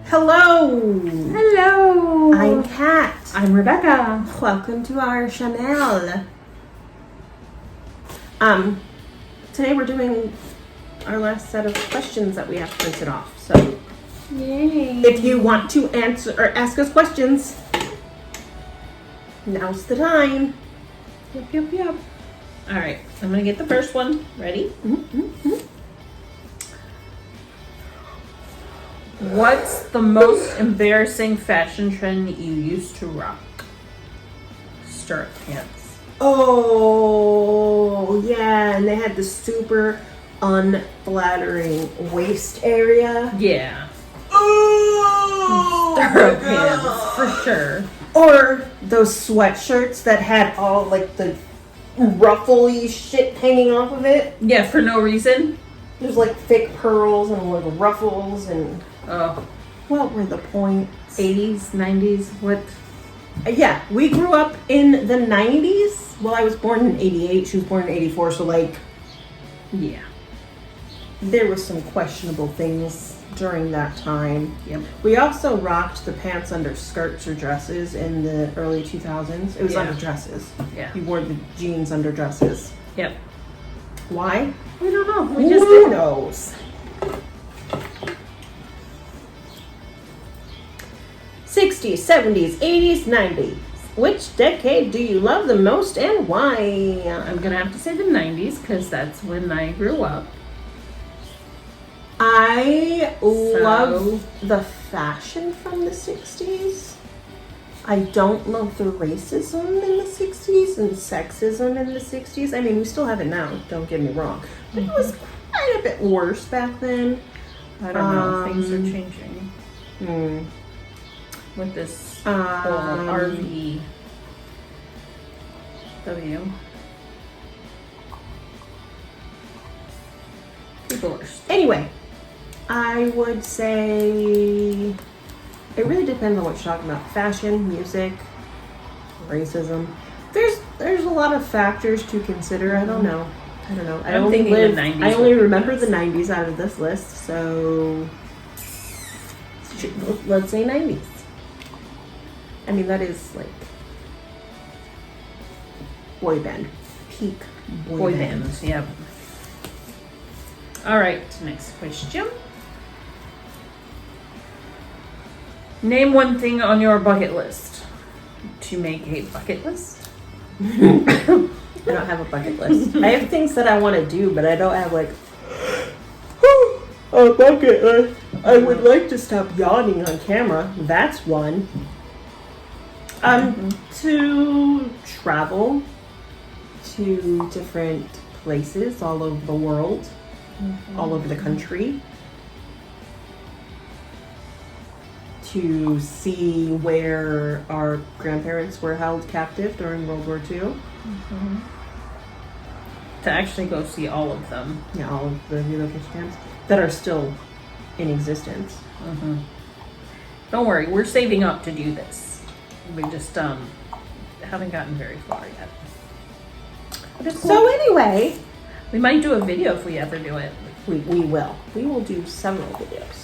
Hello! Hello! I'm Kat. I'm Rebecca. Welcome to our channel. Today we're doing our last set of questions that we have printed off. So, Yay! if you want to answer or ask us questions, now's the time. Yep. All right, I'm gonna get the first one. Ready? What's the most embarrassing fashion trend you used to rock? Stirrup pants. Oh, yeah, and they had the super unflattering waist area. Yeah. Oh, Stirrup pants, for sure. Or those sweatshirts that had all like the ruffly shit hanging off of it. Yeah, for no reason. There's like fake pearls and little ruffles and Oh, what were the points? 80s, 90s, what? Yeah, we grew up in the 90s. Well, I was born in 88. She was born in 84. So like, Yeah. there was some questionable things during that time. Yep. We also rocked the pants under skirts or dresses in the early 2000s. It was Yeah. under dresses. Yeah. You wore the jeans under dresses. Yep. Why? We don't know. We just Who did. knows? 60s, 70s, 80s, 90s. Which decade do you love the most and why? I'm gonna have to say the 90s because that's when I grew up. I love the fashion from the 60s. I don't love the racism in the 60s and sexism in the 60s. I mean, we still have it now, don't get me wrong. But it was quite a bit worse back then. I don't know. Things are changing Hmm. with this whole RVW. People are Anyway, I would say it really depends on what you're talking about. Fashion, music, racism. There's a lot of factors to consider. I don't know. I'm thinking the 90s I only would be remember best. the 90s out of this list, so let's say 90s. I mean, that is like boy band, peak boy bands. Yep. All right. Next question. Name one thing on your bucket list. To make a bucket list. I don't have a bucket list. I have things that I want to do, but I don't have like a bucket list. I would like to stop yawning on camera. That's one. To travel to different places all over the world, all over the country. To see where our grandparents were held captive during World War II. To actually go see all of them. Yeah, all of the relocation camps that are still in existence. Don't worry, we're saving up to do this. We just haven't gotten very far yet. But it's cool. So anyway, We might do a video if we ever do it. we will. We will do several videos.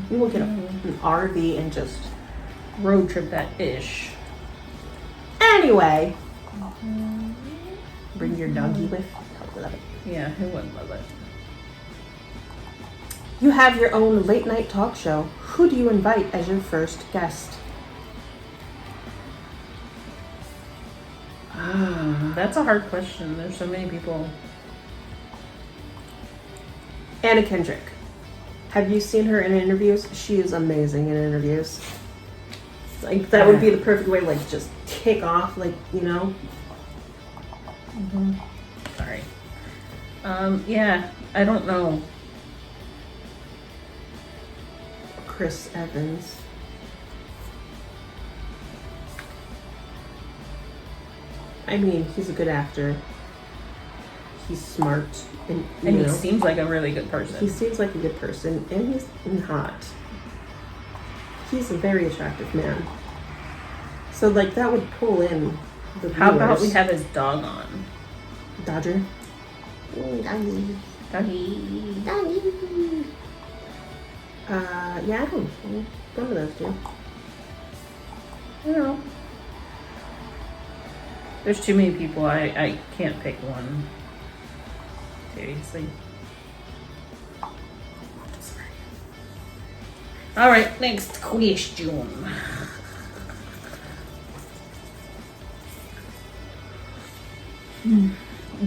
We will get an RV and just... Road trip that ish. Anyway. Bring your doggy with. I love it. Yeah, who wouldn't love it? You have your own late night talk show. Who do you invite as your first guest? That's a hard question. There's so many people. Anna Kendrick. Have you seen her in interviews? She is amazing in interviews. Like, that would be the perfect way to, like, just kick off, like, you know? Sorry. Yeah, I don't know. Chris Evans. I mean, he's a good actor. He's smart. And And you he know, seems like a really good person. he seems like a good person. And he's hot. He's a very attractive man. So, like, that would pull in the viewers. How about we have his dog on? Yeah, I don't know. One of those two. You know. There's too many people. I can't pick one. Seriously. Sorry. All right, next question.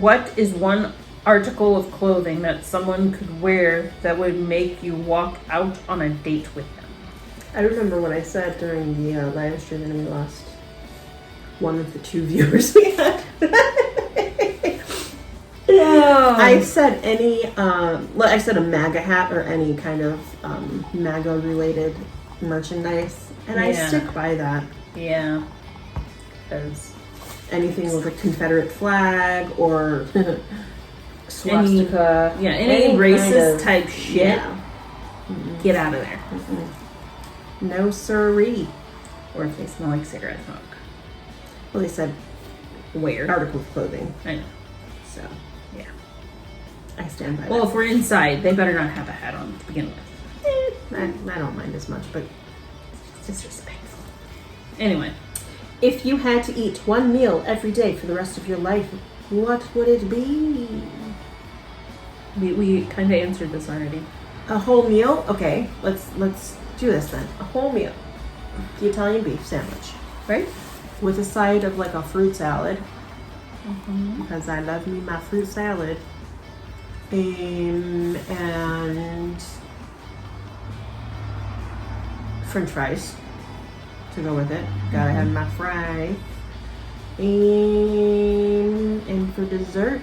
What is one article of clothing that someone could wear that would make you walk out on a date with them? I remember what I said during the live stream and we lost one of the 2 viewers we had. I said I said a MAGA hat or any kind of MAGA related merchandise, and I Yeah. stick by that. Yeah. Because Anything with a Confederate flag or swastika. any kind racist of- type shit, Yeah. get out of there. No siree. Or if they smell like cigarette smoke. Well, they said Weird. article of clothing, I know. so Yeah. I stand by Well, that. if we're inside, they better not have a hat on to begin with. I don't mind as much, but It's disrespectful. Anyway. if you had to eat one meal every day for the rest of your life, what would it be? We kind of answered this already. A whole meal? Okay, let's do this then. A whole meal. The Italian beef sandwich Right? with a side of like a fruit salad because I love me my fruit salad. And French fries to go with it. Gotta have my fry. And for dessert,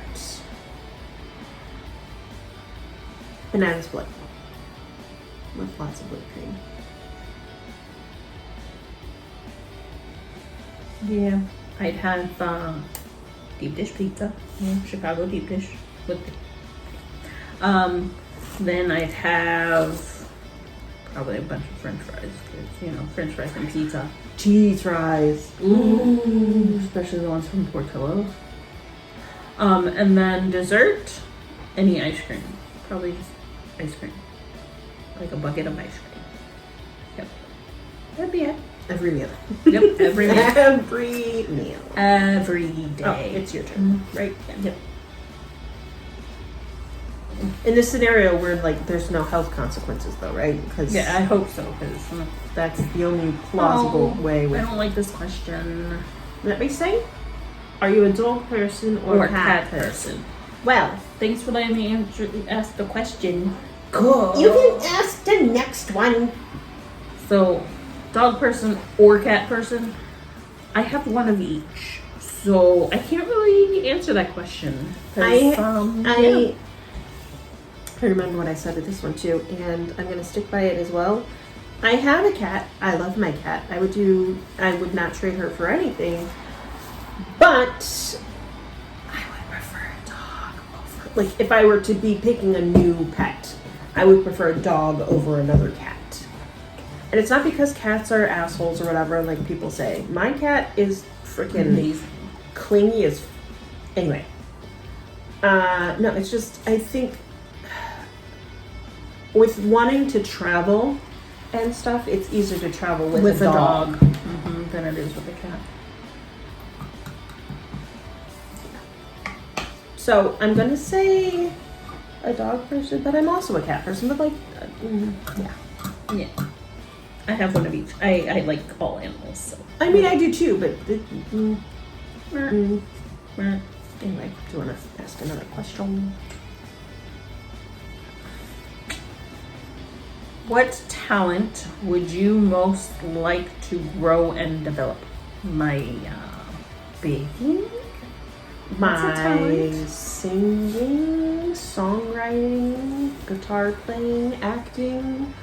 banana split with lots of whipped cream. Yeah. I'd have deep dish pizza. Yeah, Chicago deep dish with then I'd have probably a bunch of French fries. 'Cause, French fries and pizza. Cheese fries. Ooh, especially the ones from Portillo's. And then dessert, any ice cream. Probably just ice cream. Like a bucket of ice cream. Yep. That'd be it. Every meal. Yep, every meal. Every meal. Every day. Oh, it's your turn, right? Yep. In this scenario where like there's no health consequences though, right? Because Yeah, I hope so, because that's the only plausible way I with. don't like this question. Let me say, are you a dog person or, Or a cat person? Well, Thanks for letting me ask the question. cool. You can ask the next one. So, dog person or cat person? I have one of each. So, I can't really answer that question. 'Cause, yeah. I remember what I said with this one too, and I'm gonna stick by it as well. I have a cat. I love my cat. I would not trade her for anything. But I would prefer a dog over, like, if I were to be picking a new pet, I would prefer a dog over another cat. And it's not because cats are assholes or whatever, like people say. My cat is freaking Amazing. clingy as. Anyway. No, it's just, I think with wanting to travel and stuff, it's easier to travel with a dog. Than it is with a cat. So I'm gonna say a dog person, but I'm also a cat person. But like, yeah. Yeah. I have one of each. I like all animals, so. I mean, I do too. But Meh. anyway, do you want to ask another question? What talent would you most like to grow and develop? My baking? That's a My talent. singing, songwriting, guitar playing, acting.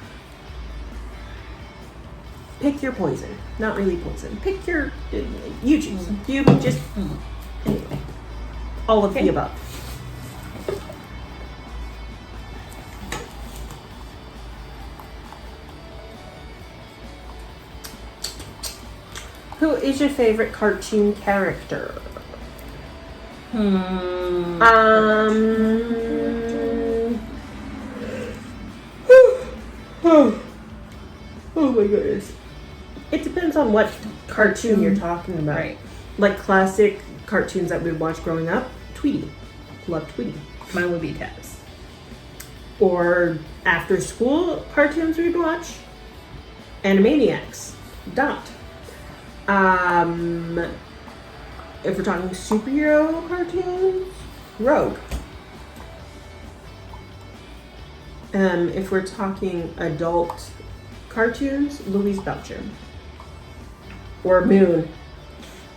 Pick your poison. Not really poison. Pick your. You choose. You just. Anyway. All of the above. Who is your favorite cartoon character? my goodness. It depends on what cartoon you're talking about. Right. Like classic cartoons that we watched growing up, Tweety. Love Tweety. Mine would be Taz. Or after school cartoons we'd watch, Animaniacs. Dot. If we're talking superhero cartoons, Rogue. If we're talking adult cartoons, Louise Belcher. Or Moon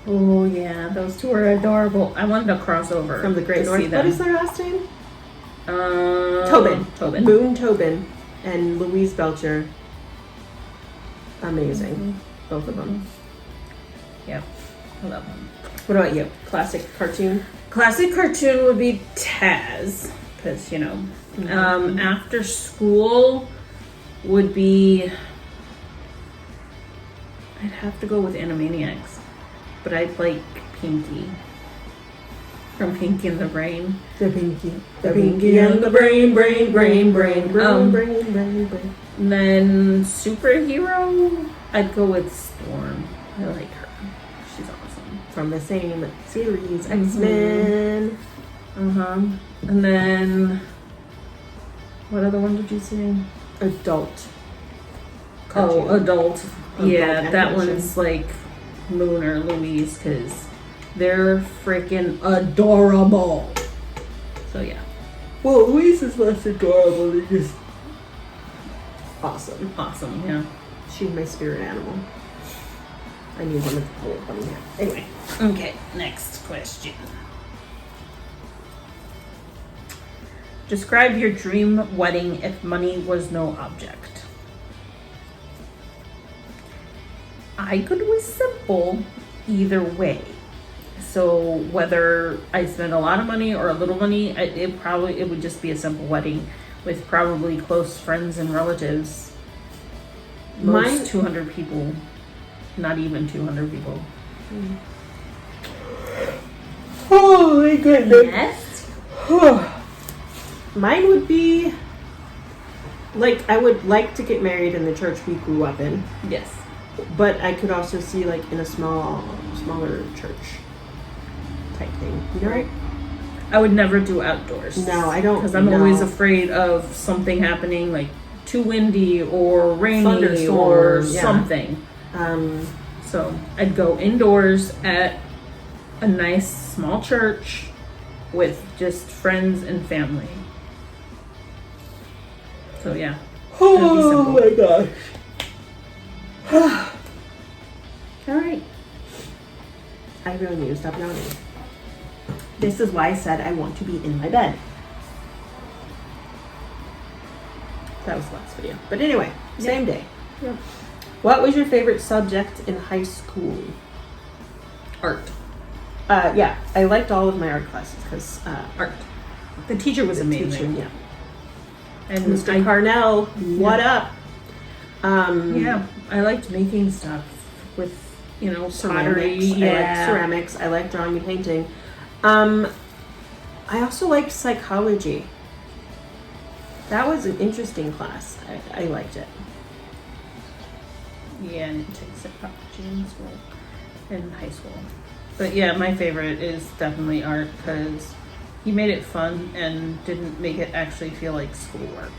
Oh yeah, those two are adorable. I wanted a crossover from the Great to North. see them. What is their last name? Tobin. Tobin. Moon Tobin and Louise Belcher. Amazing. Mm-hmm. Both of them. Yep, I love them. What about you? Classic cartoon? Classic cartoon would be Taz, because you know. Mm-hmm. After school would be. I'd have to go with Animaniacs, but I'd like Pinky from Pinky and the Brain. The Pinky. The Pinky and the Brain, brain, brain, brain. brain. And then superhero, I'd go with Storm. I like her. She's awesome. From the same series, Mhm. X-Men. And then what other one did you say? Adult. Oh, adult. Yeah, Adult that animation. one's like Moon or Louise because they're freaking adorable. So yeah, Well, Louise is less adorable than just awesome. awesome. Yeah. She's my spirit animal. I need one of the one. Yeah. Anyway. Okay, next question. Describe your dream wedding if money was no object. I could be simple either way. So whether I spend a lot of money or a little money, it would just be a simple wedding with probably close friends and relatives. Most Mine- 200 people, not even 200 people. Oh my goodness. Yes. Mine would be like I would like to get married in the church we grew up in, Yes. but I could also see like in a smaller church type thing. You know? Right. I would never do outdoors. No, I don't. Because I'm no. always afraid of something happening, like too windy or rainy Thunderstorm, or yeah. something. So I'd go indoors at a nice small church with just friends and family. So yeah. Oh my gosh. All right. I really need to stop yawning. This is why I said I want to be in my bed. That was the last video. But anyway, same day. Yeah. What was your favorite subject in high school? Art. Yeah, I liked all of my art classes because Art. The teacher was amazing. teacher, yeah. And Mr. Carnell, what up? Yeah, I liked making stuff with, pottery. Ceramics. I like ceramics. I like drawing and painting. I also liked psychology. That was an interesting class. I liked it. Yeah, and it takes psychology in school, in high school. But yeah, my favorite is definitely art because he made it fun and didn't make it actually feel like schoolwork.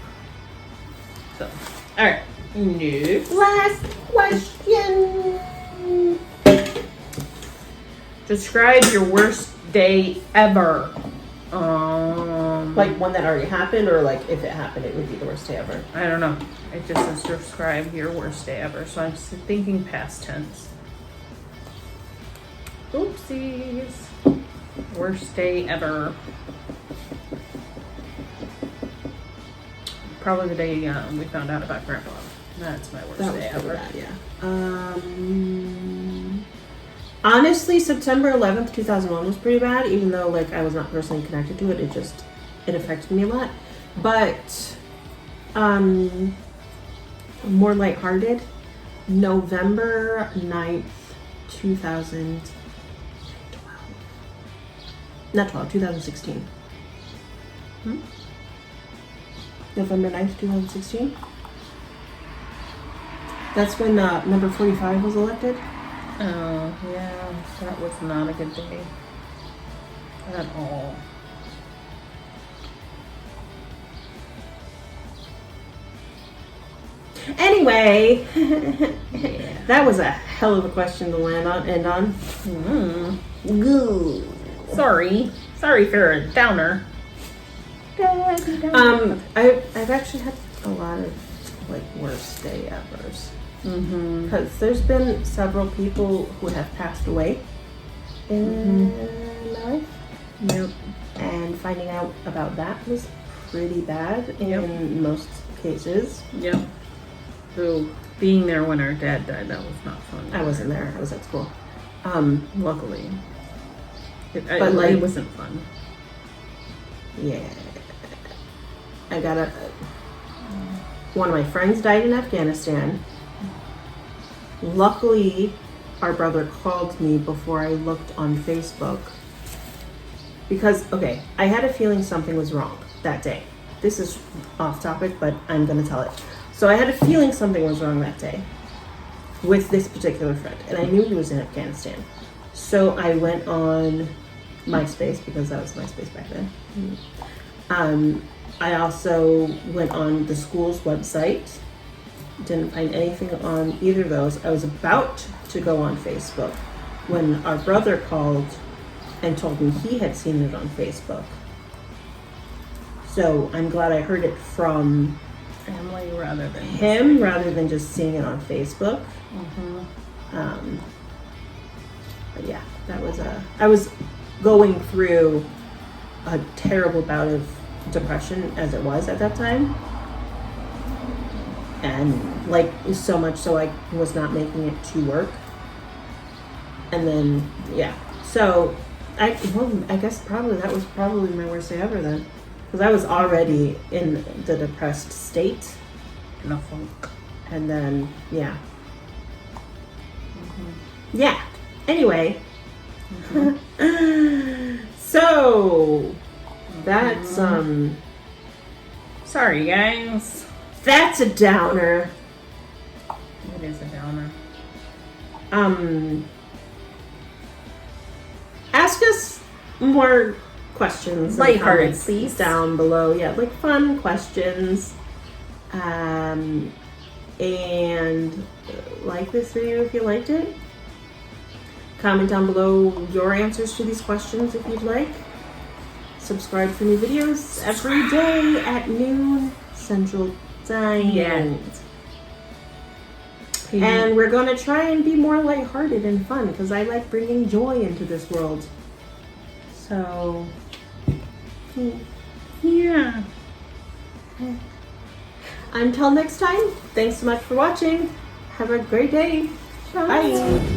So, all right. Next. Last question. Describe your worst day ever. Like one that already happened, or like if it happened, it would be the worst day ever. I don't know. It just says describe your worst day ever. So I'm thinking past tense. Oopsies. Worst day ever. Probably the day we found out about Grandpa. That's my worst That was day pretty ever. bad, yeah. Honestly, September 11th, 2001 was pretty bad, even though like I was not personally connected to it. It affected me a lot. But more lighthearted, November 9th, 2012. Not 12, 2016. November 9th, 2016. That's when number 45 was elected. Oh, yeah. That was not a good day. At all. Anyway, Yeah. that was a hell of a question to end on. Good. Sorry for a downer. I've actually had a lot of like worst day evers because there's been several people who have passed away in my life. Yep. And finding out about that was pretty bad in most cases. Yep. So being there when our dad died, that was not fun. I wasn't there. I was at school. Luckily. But, like- it wasn't fun. Yeah. I got one of my friends died in Afghanistan. Luckily, our brother called me before I looked on Facebook. Because, okay, I had a feeling something was wrong that day. This is off topic, but I'm going to tell it. So I had a feeling something was wrong that day with this particular friend. And I knew he was in Afghanistan. So I went on MySpace, because that was MySpace back then. I also went on the school's website. Didn't find anything on either of those. I was about to go on Facebook when our brother called and told me he had seen it on Facebook. So I'm glad I heard it from Family rather than him rather than just seeing it on Facebook. But yeah, that was I was going through a terrible bout of depression as it was at that time. And like so much so I was not making it to work. And then yeah. So I guess probably that was probably my worst day ever then. Because I was already in the depressed state. in a funk. And then yeah. Yeah. Anyway. So that's Sorry, guys. that's a downer. It is a downer. Ask us more questions and Lighthearted, comments please. down below. Yeah, like fun questions. And like this video if you liked it. Comment down below your answers to these questions if you'd like. Subscribe for new videos every day at noon Central Time. Yes. And we're going to try and be more lighthearted and fun because I like bringing joy into this world. So, yeah. until next time, thanks so much for watching. Have a great day. Bye.